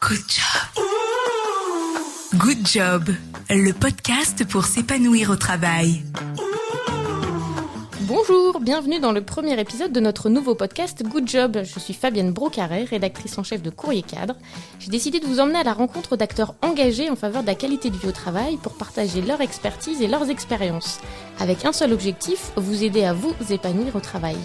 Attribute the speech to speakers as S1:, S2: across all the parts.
S1: Good job. Good job, le podcast pour s'épanouir au travail.
S2: Bonjour, bienvenue dans le premier épisode de notre nouveau podcast Good Job. Je suis Fabienne Brocarret, rédactrice en chef de Courrier Cadre. J'ai décidé de vous emmener à la rencontre d'acteurs engagés en faveur de la qualité de vie au travail pour partager leur expertise et leurs expériences. Avec un seul objectif, vous aider à vous épanouir au travail.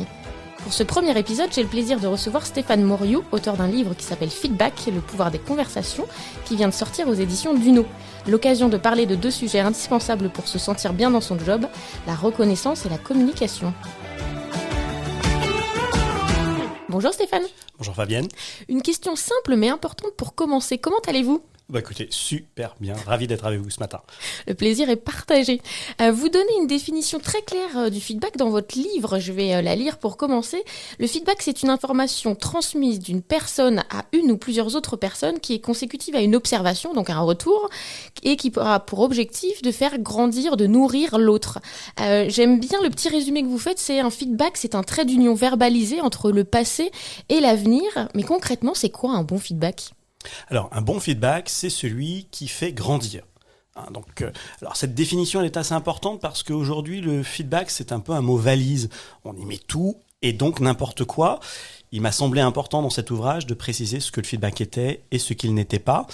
S2: Pour ce premier épisode, j'ai le plaisir de recevoir Stéphane Moriou, auteur d'un livre qui s'appelle Feedback, le pouvoir des conversations, qui vient de sortir aux éditions Duno. L'occasion de parler de deux sujets indispensables pour se sentir bien dans son job, la reconnaissance et la communication. Bonjour Stéphane.
S3: Bonjour Fabienne.
S2: Une question simple mais importante pour commencer. Comment allez-vous ?
S3: Écoutez, super bien, ravi d'être avec vous ce matin.
S2: Le plaisir est partagé. Vous donnez une définition très claire du feedback dans votre livre, je vais la lire pour commencer. Le feedback, c'est une information transmise d'une personne à une ou plusieurs autres personnes qui est consécutive à une observation, donc un retour, et qui aura pour objectif de faire grandir, de nourrir l'autre. J'aime bien le petit résumé que vous faites, c'est un feedback, c'est un trait d'union verbalisé entre le passé et l'avenir. Mais concrètement, c'est quoi un bon feedback ?
S3: Alors, un bon feedback, c'est celui qui fait grandir. Alors cette définition elle est assez importante parce qu'aujourd'hui, le feedback, c'est un peu un mot valise. On y met tout et donc n'importe quoi. Il m'a semblé important dans cet ouvrage de préciser ce que le feedback était et ce qu'il n'était pas.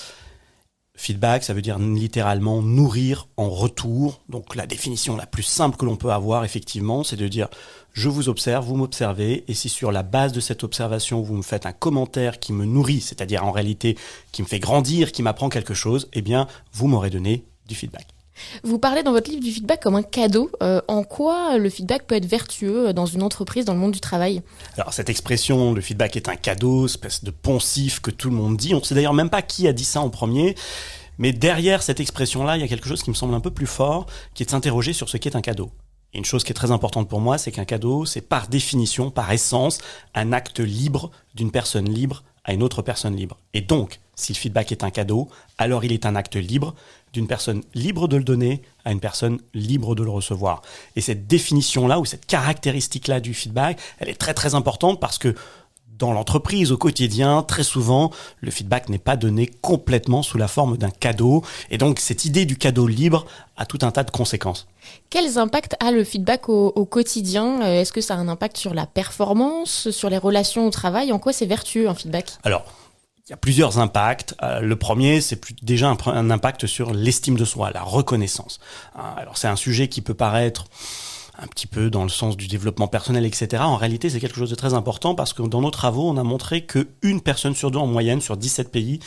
S3: Feedback, ça veut dire littéralement nourrir en retour. Donc la définition la plus simple que l'on peut avoir, effectivement, c'est de dire je vous observe, vous m'observez, et si sur la base de cette observation, vous me faites un commentaire qui me nourrit, c'est-à-dire en réalité qui me fait grandir, qui m'apprend quelque chose, eh bien, vous m'aurez donné du feedback.
S2: Vous parlez dans votre livre du feedback comme un cadeau. En quoi le feedback peut être vertueux dans une entreprise, dans le monde du travail ?
S3: Alors cette expression, le feedback est un cadeau, espèce de poncif que tout le monde dit. On ne sait d'ailleurs même pas qui a dit ça en premier. Mais derrière cette expression-là, il y a quelque chose qui me semble un peu plus fort, qui est de s'interroger sur ce qu'est un cadeau. Et une chose qui est très importante pour moi, c'est qu'un cadeau, c'est par définition, par essence, un acte libre d'une personne libre à une autre personne libre. Et donc, si le feedback est un cadeau, alors il est un acte libre d'une personne libre de le donner à une personne libre de le recevoir. Et cette définition-là, ou cette caractéristique-là du feedback, elle est très très importante parce que dans l'entreprise, au quotidien, très souvent, le feedback n'est pas donné complètement sous la forme d'un cadeau. Et donc, cette idée du cadeau libre a tout un tas de conséquences.
S2: Quels impacts a le feedback au quotidien ? Est-ce que ça a un impact sur la performance, sur les relations au travail ? En quoi c'est vertueux, un feedback ?
S3: Alors, il y a plusieurs impacts. Le premier, c'est déjà un impact sur l'estime de soi, la reconnaissance. Alors, c'est un sujet qui peut paraître un petit peu dans le sens du développement personnel, etc. En réalité, c'est quelque chose de très important parce que dans nos travaux, on a montré qu'une personne sur deux en moyenne, sur 17 pays,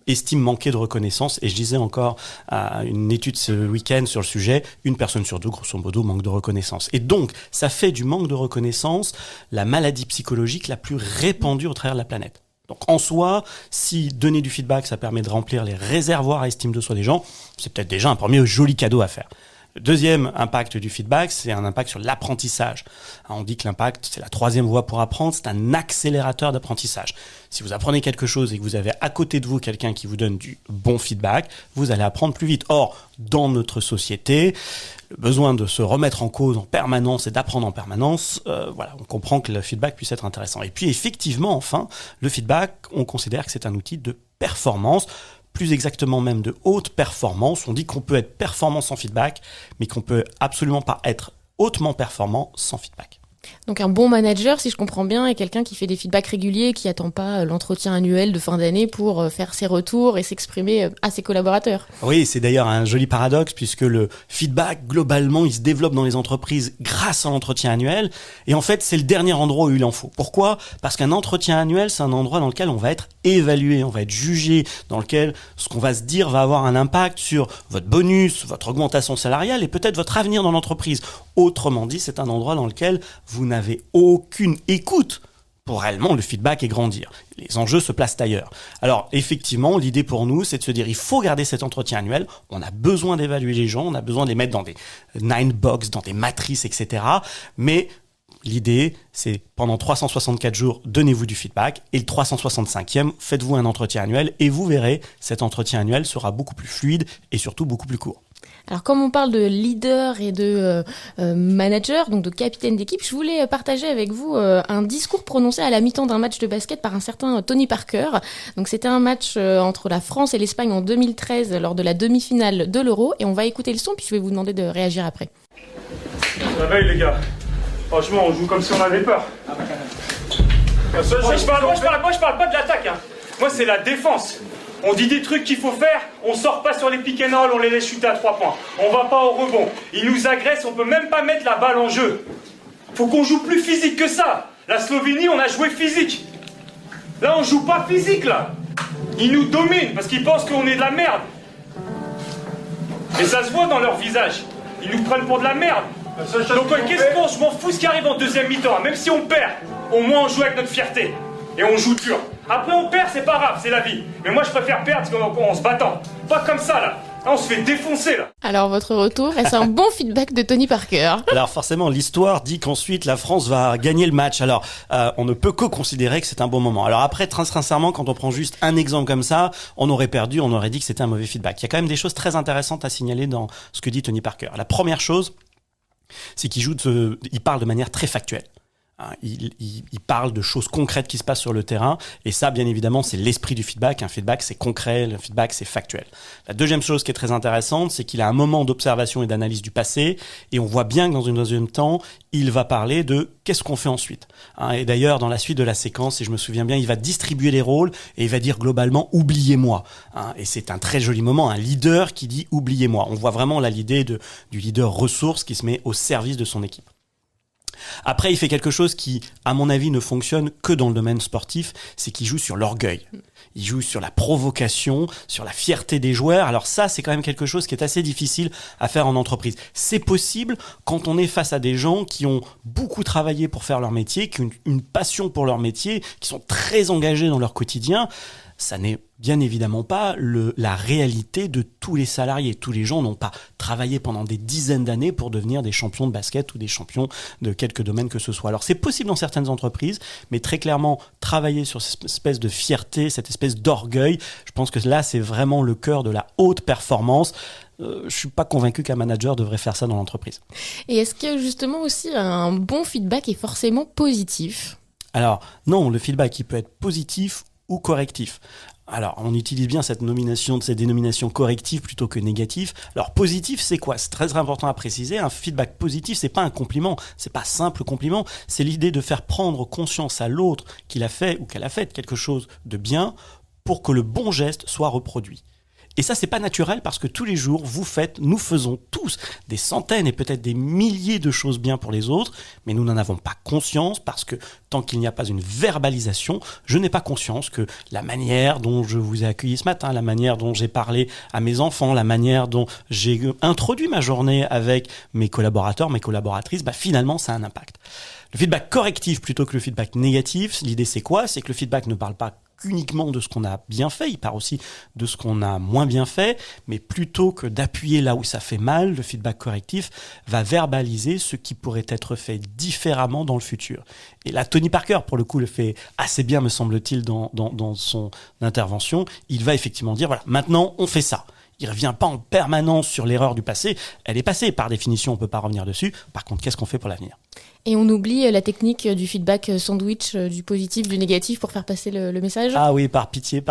S3: estime manquer de reconnaissance. Et je disais encore une étude ce week-end sur le sujet, une personne sur deux, grosso modo, manque de reconnaissance. Et donc, ça fait du manque de reconnaissance la maladie psychologique la plus répandue au travers de la planète. Donc en soi, si donner du feedback, ça permet de remplir les réservoirs à estime de soi des gens, c'est peut-être déjà un premier joli cadeau à faire. Le deuxième impact du feedback, c'est un impact sur l'apprentissage. On dit que l'impact, c'est la troisième voie pour apprendre, c'est un accélérateur d'apprentissage. Si vous apprenez quelque chose et que vous avez à côté de vous quelqu'un qui vous donne du bon feedback, vous allez apprendre plus vite. Or, dans notre société, le besoin de se remettre en cause en permanence et d'apprendre en permanence, on comprend que le feedback puisse être intéressant. Et puis effectivement, enfin, le feedback, on considère que c'est un outil de performance, plus exactement même de haute performance. On dit qu'on peut être performant sans feedback, mais qu'on peut absolument pas être hautement performant sans feedback.
S2: Donc un bon manager, si je comprends bien, est quelqu'un qui fait des feedbacks réguliers, qui attend pas l'entretien annuel de fin d'année pour faire ses retours et s'exprimer à ses collaborateurs.
S3: Oui, c'est d'ailleurs un joli paradoxe puisque le feedback, globalement, il se développe dans les entreprises grâce à l'entretien annuel. Et en fait, c'est le dernier endroit où il en faut. Pourquoi ? Parce qu'un entretien annuel, c'est un endroit dans lequel on va être évalué, on va être jugé, dans lequel ce qu'on va se dire va avoir un impact sur votre bonus, votre augmentation salariale et peut-être votre avenir dans l'entreprise. Autrement dit, c'est un endroit dans lequel vous n'avez aucune écoute pour réellement le feedback et grandir. Les enjeux se placent ailleurs. Alors effectivement, l'idée pour nous, c'est de se dire il faut garder cet entretien annuel, on a besoin d'évaluer les gens, on a besoin de les mettre dans des 9 box, dans des matrices, etc. Mais l'idée, c'est pendant 364 jours, donnez-vous du feedback et le 365e, faites-vous un entretien annuel et vous verrez, cet entretien annuel sera beaucoup plus fluide et surtout beaucoup plus court.
S2: Alors, comme on parle de leader et de manager, donc de capitaine d'équipe, je voulais partager avec vous un discours prononcé à la mi-temps d'un match de basket par un certain Tony Parker. Donc, c'était un match entre la France et l'Espagne en 2013 lors de la demi-finale de l'Euro. Et on va écouter le son, puis je vais vous demander de réagir après.
S4: Réveille les gars. Franchement, on joue comme si on avait peur. Moi, je parle pas de l'attaque. Hein. Moi, c'est la défense. On dit des trucs qu'il faut faire, on sort pas sur les pick and roll, on les laisse chuter à 3 points. On va pas au rebond. Ils nous agressent, on peut même pas mettre la balle en jeu. Faut qu'on joue plus physique que ça. La Slovénie, on a joué physique. Là, on joue pas physique, là. Ils nous dominent parce qu'ils pensent qu'on est de la merde. Et ça se voit dans leur visage. Ils nous prennent pour de la merde. Donc, qu'est-ce qu'on... Je m'en fous ce qui arrive en deuxième mi-temps. Même si on perd, au moins on joue avec notre fierté. Et on joue dur. Après on perd, c'est pas grave, c'est la vie. Mais moi je préfère perdre en se battant. Pas comme ça là. Là on se fait défoncer là.
S2: Alors votre retour, est-ce un bon feedback de Tony Parker?
S3: Alors forcément, l'histoire dit qu'ensuite la France va gagner le match. Alors on ne peut que considérer que c'est un bon moment. Alors après, très sincèrement, quand on prend juste un exemple comme ça, on aurait perdu, on aurait dit que c'était un mauvais feedback. Il y a quand même des choses très intéressantes à signaler dans ce que dit Tony Parker. La première chose, c'est il parle de manière très factuelle. Il parle de choses concrètes qui se passent sur le terrain, et ça, bien évidemment, c'est l'esprit du feedback. Un feedback, c'est concret, le feedback, c'est factuel. La deuxième chose qui est très intéressante, c'est qu'il a un moment d'observation et d'analyse du passé, et on voit bien que dans un deuxième temps, il va parler de qu'est-ce qu'on fait ensuite. Et d'ailleurs, dans la suite de la séquence, si je me souviens bien, il va distribuer les rôles, et il va dire globalement « oubliez-moi ». Et c'est un très joli moment, un leader qui dit « oubliez-moi ». On voit vraiment là l'idée du leader ressource qui se met au service de son équipe. Après, il fait quelque chose qui, à mon avis, ne fonctionne que dans le domaine sportif, c'est qu'il joue sur l'orgueil. Il joue sur la provocation, sur la fierté des joueurs. Alors ça, c'est quand même quelque chose qui est assez difficile à faire en entreprise. C'est possible quand on est face à des gens qui ont beaucoup travaillé pour faire leur métier, qui ont une passion pour leur métier, qui sont très engagés dans leur quotidien. Ça n'est bien évidemment pas la réalité de tous les salariés. Tous les gens n'ont pas travaillé pendant des dizaines d'années pour devenir des champions de basket ou des champions de quelque domaine que ce soit. Alors c'est possible dans certaines entreprises, mais très clairement, travailler sur cette espèce de fierté, cette espèce d'orgueil, je pense que là, c'est vraiment le cœur de la haute performance. Je suis pas convaincu qu'un manager devrait faire ça dans l'entreprise.
S2: Et est-ce que justement aussi un bon feedback est forcément positif?
S3: Alors non, le feedback, il peut être positif ou correctif. Alors, on utilise bien cette dénomination corrective plutôt que négative. Alors, positif, c'est quoi? C'est très important à préciser. Un feedback positif, c'est pas un compliment. C'est pas simple compliment. C'est l'idée de faire prendre conscience à l'autre qu'il a fait ou qu'elle a fait quelque chose de bien pour que le bon geste soit reproduit. Et ça, c'est pas naturel parce que tous les jours, nous faisons tous des centaines et peut-être des milliers de choses bien pour les autres, mais nous n'en avons pas conscience parce que tant qu'il n'y a pas une verbalisation, je n'ai pas conscience que la manière dont je vous ai accueilli ce matin, la manière dont j'ai parlé à mes enfants, la manière dont j'ai introduit ma journée avec mes collaborateurs, mes collaboratrices, finalement, ça a un impact. Le feedback correctif plutôt que le feedback négatif, l'idée c'est quoi? C'est que le feedback ne parle pas uniquement de ce qu'on a bien fait, il parle aussi de ce qu'on a moins bien fait, mais plutôt que d'appuyer là où ça fait mal, le feedback correctif va verbaliser ce qui pourrait être fait différemment dans le futur. Et là, Tony Parker, pour le coup, le fait assez bien, me semble-t-il, dans son intervention. Il va effectivement dire, voilà, maintenant on fait ça. Il revient pas en permanence sur l'erreur du passé. Elle est passée, par définition, on peut pas revenir dessus. Par contre, qu'est-ce qu'on fait pour l'avenir?
S2: Et on oublie la technique du feedback sandwich, du positif, du négatif pour faire passer le message.
S3: Ah oui, par pitié,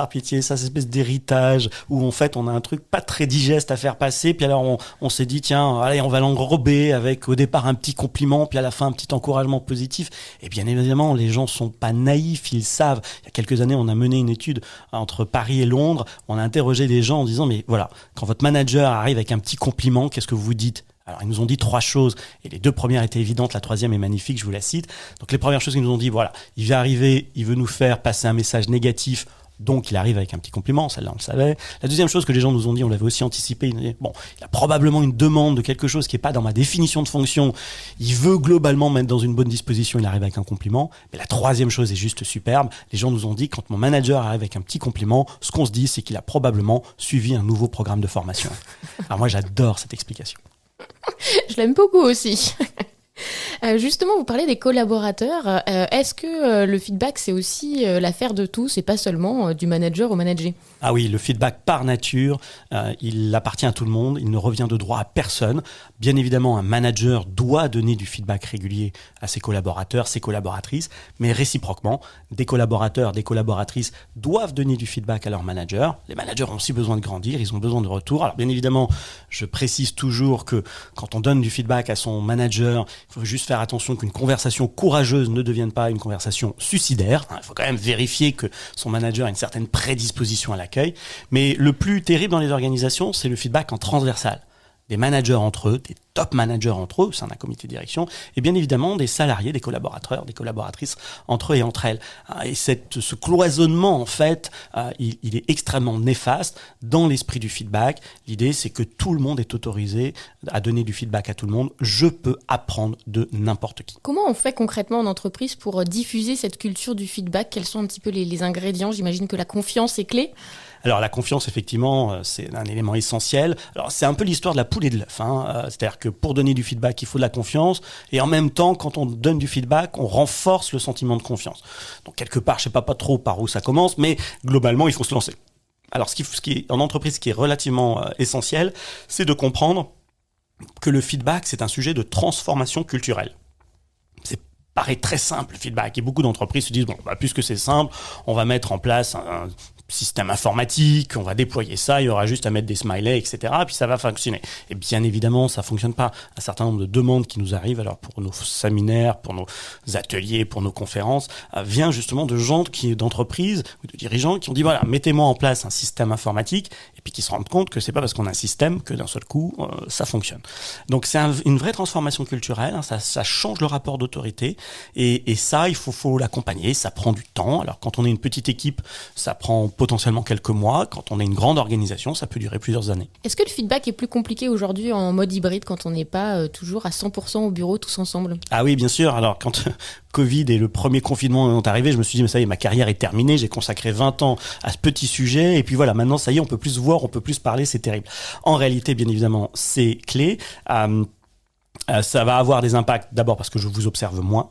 S3: ça, cette espèce d'héritage où en fait on a un truc pas très digeste à faire passer, puis alors on s'est dit tiens, allez, on va l'enrober avec au départ un petit compliment, puis à la fin un petit encouragement positif. Et bien évidemment, les gens sont pas naïfs, ils savent. Il y a quelques années, on a mené une étude entre Paris et Londres, on a interrogé les gens en disant mais voilà, quand votre manager arrive avec un petit compliment, qu'est-ce que vous dites? Alors, ils nous ont dit 3 choses, et les 2 premières étaient évidentes, la 3e est magnifique, je vous la cite. Donc, les premières choses qu'ils nous ont dit, voilà, il va arriver, il veut nous faire passer un message négatif, donc il arrive avec un petit compliment, celle-là on le savait. La deuxième chose que les gens nous ont dit, on l'avait aussi anticipé, il a probablement une demande de quelque chose qui n'est pas dans ma définition de fonction, il veut globalement mettre dans une bonne disposition, il arrive avec un compliment. Mais la 3e chose est juste superbe, les gens nous ont dit, quand mon manager arrive avec un petit compliment, ce qu'on se dit, c'est qu'il a probablement suivi un nouveau programme de formation. Alors moi j'adore cette explication.
S2: Je l'aime beaucoup aussi. Justement, vous parlez des collaborateurs. Est-ce que le feedback, c'est aussi l'affaire de tous et pas seulement du manager au manager ?
S3: Ah oui, le feedback par nature, il appartient à tout le monde, il ne revient de droit à personne. Bien évidemment, un manager doit donner du feedback régulier à ses collaborateurs, ses collaboratrices, mais réciproquement, des collaborateurs, des collaboratrices doivent donner du feedback à leurs managers. Les managers ont aussi besoin de grandir, ils ont besoin de retour. Alors bien évidemment, je précise toujours que quand on donne du feedback à son manager, il faut juste faire attention qu'une conversation courageuse ne devienne pas une conversation suicidaire. Il faut quand même vérifier que son manager a une certaine prédisposition à l'accueil. Mais le plus terrible dans les organisations, c'est le feedback en transversal. Des managers entre eux, des top managers entre eux, au sein d'un comité de direction, et bien évidemment des salariés, des collaborateurs, des collaboratrices entre eux et entre elles. Et ce cloisonnement, en fait, il est extrêmement néfaste dans l'esprit du feedback. L'idée, c'est que tout le monde est autorisé à donner du feedback à tout le monde. Je peux apprendre de n'importe qui.
S2: Comment on fait concrètement en entreprise pour diffuser cette culture du feedback ? Quels sont un petit peu les ingrédients ? J'imagine que la confiance est clé.
S3: Alors la confiance, effectivement, c'est un élément essentiel. Alors c'est un peu l'histoire de la poule et de l'œuf. C'est-à-dire que pour donner du feedback, il faut de la confiance. Et en même temps, quand on donne du feedback, on renforce le sentiment de confiance. Donc quelque part, je sais pas trop par où ça commence, mais globalement, il faut se lancer. Alors ce qui est en entreprise, ce qui est relativement essentiel, c'est de comprendre que le feedback, c'est un sujet de transformation culturelle. C'est paraît très simple, le feedback. Et beaucoup d'entreprises se disent, puisque c'est simple, on va mettre en place un système informatique, on va déployer ça, il y aura juste à mettre des smileys, etc. Puis ça va fonctionner. Et bien évidemment, ça fonctionne pas. Un certain nombre de demandes qui nous arrivent, alors pour nos séminaires, pour nos ateliers, pour nos conférences, vient justement de gens d'entreprises ou de dirigeants qui ont dit, voilà, mettez-moi en place un système informatique, et puis qui se rendent compte que c'est pas parce qu'on a un système que d'un seul coup, ça fonctionne. Donc c'est une vraie transformation culturelle, ça change le rapport d'autorité, et ça, il faut l'accompagner, ça prend du temps. Alors quand on est une petite équipe, ça prend potentiellement quelques mois. Quand on est une grande organisation, ça peut durer plusieurs années.
S2: Est-ce que le feedback est plus compliqué aujourd'hui en mode hybride quand on n'est pas toujours à 100% au bureau tous ensemble ?
S3: Ah oui, bien sûr. Alors quand Covid et le premier confinement sont arrivés, je me suis dit, mais ça y est, ma carrière est terminée, j'ai consacré 20 ans à ce petit sujet, et puis voilà, maintenant ça y est, on peut plus se voir, on peut plus se parler, c'est terrible. En réalité, bien évidemment, c'est clé. Ça va avoir des impacts, d'abord parce que je vous observe moins.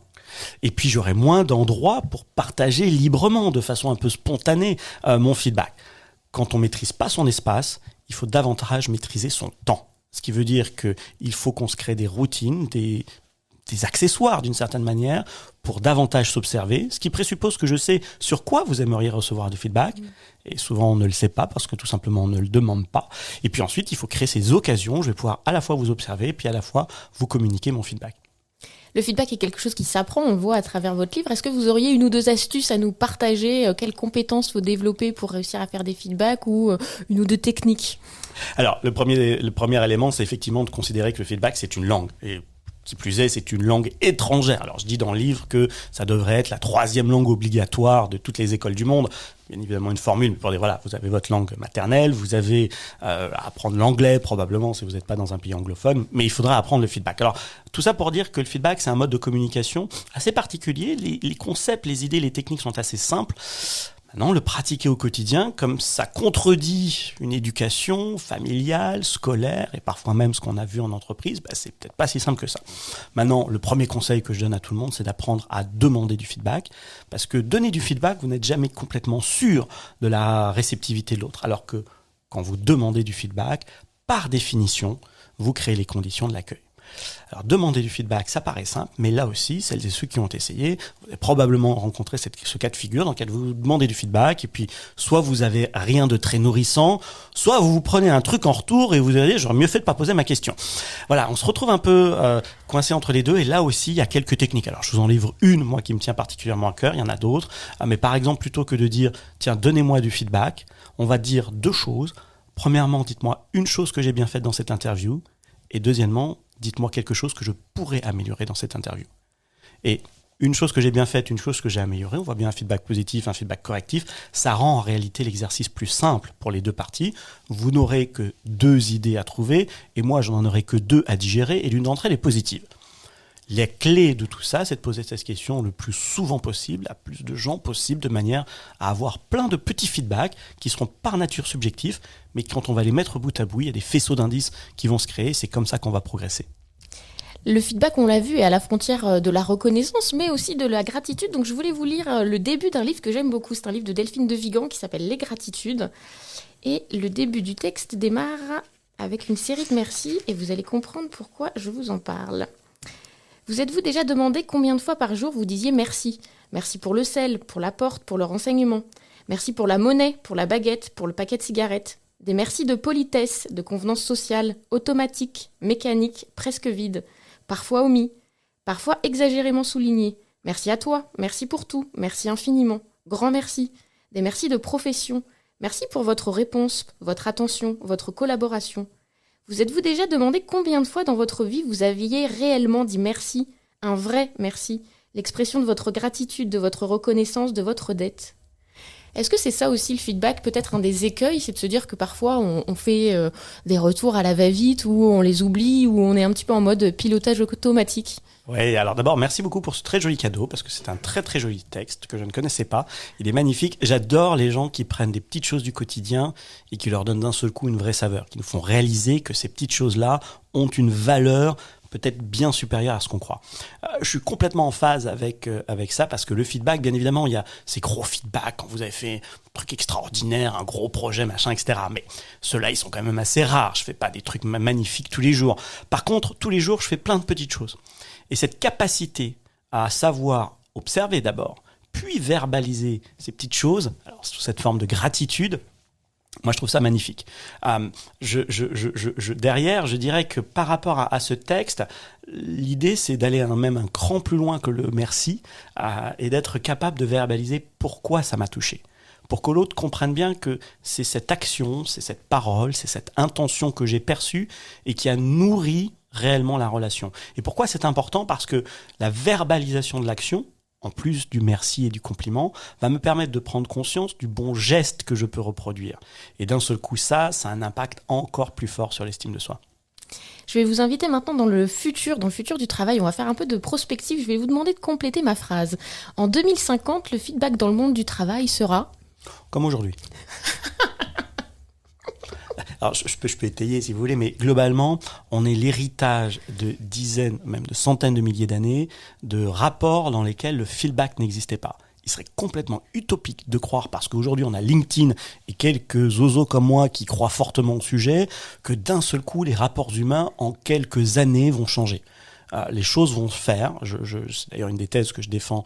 S3: Et puis j'aurai moins d'endroits pour partager librement, de façon un peu spontanée, mon feedback. Quand on maîtrise pas son espace, il faut davantage maîtriser son temps. Ce qui veut dire qu'il faut qu'on se crée des routines, des accessoires d'une certaine manière, pour davantage s'observer, ce qui présuppose que je sais sur quoi vous aimeriez recevoir du feedback. Et souvent on ne le sait pas parce que tout simplement on ne le demande pas. Et puis ensuite il faut créer ces occasions, je vais pouvoir à la fois vous observer, puis à la fois vous communiquer mon feedback.
S2: Le feedback est quelque chose qui s'apprend, on le voit à travers votre livre. Est-ce que vous auriez une ou deux astuces à nous partager ? Quelles compétences faut développer pour réussir à faire des feedbacks, ou une ou deux techniques ?
S3: Alors, le premier élément, c'est effectivement de considérer que le feedback, c'est une langue. Et qui plus est, c'est une langue étrangère. Alors, je dis dans le livre que ça devrait être la 3e langue obligatoire de toutes les écoles du monde. Bien évidemment, une formule pour dire, voilà, vous avez votre langue maternelle, vous avez à apprendre l'anglais probablement si vous n'êtes pas dans un pays anglophone, mais il faudra apprendre le feedback. Alors, tout ça pour dire que le feedback, c'est un mode de communication assez particulier. Les concepts, les idées, les techniques sont assez simples. Maintenant, le pratiquer au quotidien, comme ça contredit une éducation familiale, scolaire, et parfois même ce qu'on a vu en entreprise, c'est peut-être pas si simple que ça. Maintenant, le premier conseil que je donne à tout le monde, c'est d'apprendre à demander du feedback, parce que donner du feedback, vous n'êtes jamais complètement sûr de la réceptivité de l'autre, alors que quand vous demandez du feedback, par définition, vous créez les conditions de l'accueil. Alors, demander du feedback, ça paraît simple, mais là aussi, celles et ceux qui ont essayé, vous avez probablement rencontré ce cas de figure dans lequel vous demandez du feedback, et puis soit vous avez rien de très nourrissant, soit vous prenez un truc en retour et vous allez dire, j'aurais mieux fait de pas poser ma question. Voilà, on se retrouve un peu coincé entre les deux, et là aussi, il y a quelques techniques. Alors, je vous en livre une, moi, qui me tient particulièrement à cœur, il y en a d'autres, mais par exemple, plutôt que de dire, tiens, donnez-moi du feedback, on va dire 2 choses. Premièrement, dites-moi une chose que j'ai bien faite dans cette interview, et deuxièmement, dites-moi quelque chose que je pourrais améliorer dans cette interview. Et une chose que j'ai bien faite, une chose que j'ai améliorée, on voit bien un feedback positif, un feedback correctif, ça rend en réalité l'exercice plus simple pour les 2 parties. Vous n'aurez que 2 idées à trouver, et moi je n'en aurai que 2 à digérer, et l'une d'entre elles est positive. Les clés de tout ça, c'est de poser cette question le plus souvent possible, à plus de gens possible, de manière à avoir plein de petits feedbacks qui seront par nature subjectifs, mais quand on va les mettre bout à bout, il y a des faisceaux d'indices qui vont se créer, c'est comme ça qu'on va progresser.
S2: Le feedback, on l'a vu, est à la frontière de la reconnaissance, mais aussi de la gratitude. Donc je voulais vous lire le début d'un livre que j'aime beaucoup. C'est un livre de Delphine de Vigan qui s'appelle « Les gratitudes ». Et le début du texte démarre avec une série de merci et vous allez comprendre pourquoi je vous en parle. Vous êtes-vous déjà demandé combien de fois par jour vous disiez merci ? Merci pour le sel, pour la porte, pour le renseignement. Merci pour la monnaie, pour la baguette, pour le paquet de cigarettes. Des merci de politesse, de convenance sociale, automatique, mécanique, presque vide. Parfois omis, parfois exagérément soulignés. Merci à toi, merci pour tout, merci infiniment. Grand merci. Des merci de profession. Merci pour votre réponse, votre attention, votre collaboration. Vous êtes-vous déjà demandé combien de fois dans votre vie vous aviez réellement dit merci, un vrai merci, l'expression de votre gratitude, de votre reconnaissance, de votre dette ? Est-ce que c'est ça aussi le feedback ? Peut-être un des écueils, c'est de se dire que parfois on fait des retours à la va-vite, ou on les oublie, ou on est un petit peu en mode pilotage automatique.
S3: Oui, alors d'abord, merci beaucoup pour ce très joli cadeau, parce que c'est un très très joli texte que je ne connaissais pas. Il est magnifique. J'adore les gens qui prennent des petites choses du quotidien et qui leur donnent d'un seul coup une vraie saveur, qui nous font réaliser que ces petites choses-là ont une valeur peut-être bien supérieure à ce qu'on croit. Je suis complètement en phase avec ça, parce que le feedback, bien évidemment, il y a ces gros feedbacks quand vous avez fait un truc extraordinaire, un gros projet, machin, etc. Mais ceux-là, ils sont quand même assez rares. Je fais pas des trucs magnifiques tous les jours. Par contre, tous les jours, je fais plein de petites choses. Et cette capacité à savoir observer d'abord, puis verbaliser ces petites choses, alors sous cette forme de gratitude, moi, je trouve ça magnifique. Derrière, je dirais que par rapport à ce texte, l'idée, c'est d'aller même un cran plus loin que le merci et d'être capable de verbaliser pourquoi ça m'a touché. Pour que l'autre comprenne bien que c'est cette action, c'est cette parole, c'est cette intention que j'ai perçue et qui a nourri réellement la relation. Et pourquoi c'est important ? Parce que la verbalisation de l'action, en plus du merci et du compliment, va me permettre de prendre conscience du bon geste que je peux reproduire. Et d'un seul coup, ça a un impact encore plus fort sur l'estime de soi.
S2: Je vais vous inviter maintenant dans le futur du travail. On va faire un peu de prospective. Je vais vous demander de compléter ma phrase. En 2050, le feedback dans le monde du travail sera...
S3: Comme aujourd'hui. Alors, je peux étayer si vous voulez, mais globalement, on est l'héritage de dizaines, même de centaines de milliers d'années de rapports dans lesquels le feedback n'existait pas. Il serait complètement utopique de croire, parce qu'aujourd'hui on a LinkedIn et quelques zozos comme moi qui croient fortement au sujet, que d'un seul coup les rapports humains en quelques années vont changer. Les choses vont se faire. C'est d'ailleurs une des thèses que je défends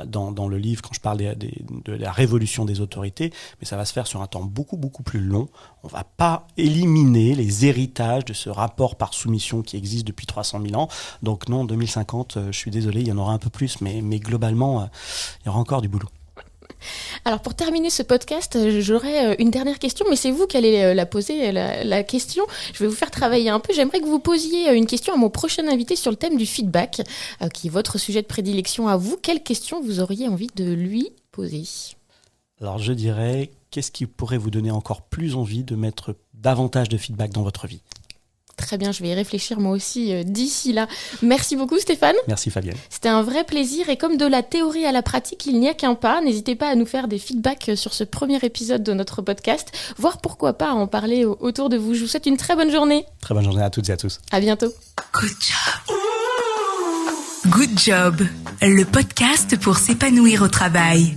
S3: dans le livre quand je parle de la révolution des autorités, mais ça va se faire sur un temps beaucoup beaucoup plus long. On ne va pas éliminer les héritages de ce rapport par soumission qui existe depuis 300 000 ans. Donc non, 2050, je suis désolé, il y en aura un peu plus, mais globalement, il y aura encore du boulot.
S2: Alors pour terminer ce podcast, j'aurais une dernière question, mais c'est vous qui allez la poser, la question. Je vais vous faire travailler un peu. J'aimerais que vous posiez une question à mon prochain invité sur le thème du feedback, qui est votre sujet de prédilection à vous. Quelle question vous auriez envie de lui poser ?
S3: Alors je dirais, qu'est-ce qui pourrait vous donner encore plus envie de mettre davantage de feedback dans votre vie ?
S2: Très bien, je vais y réfléchir moi aussi d'ici là. Merci beaucoup Stéphane.
S3: Merci Fabienne.
S2: C'était un vrai plaisir et comme de la théorie à la pratique, il n'y a qu'un pas. N'hésitez pas à nous faire des feedbacks sur ce premier épisode de notre podcast, voire pourquoi pas à en parler autour de vous. Je vous souhaite une très bonne journée.
S3: Très bonne journée à toutes et à tous.
S2: À bientôt.
S1: Good job. Good job, le podcast pour s'épanouir au travail.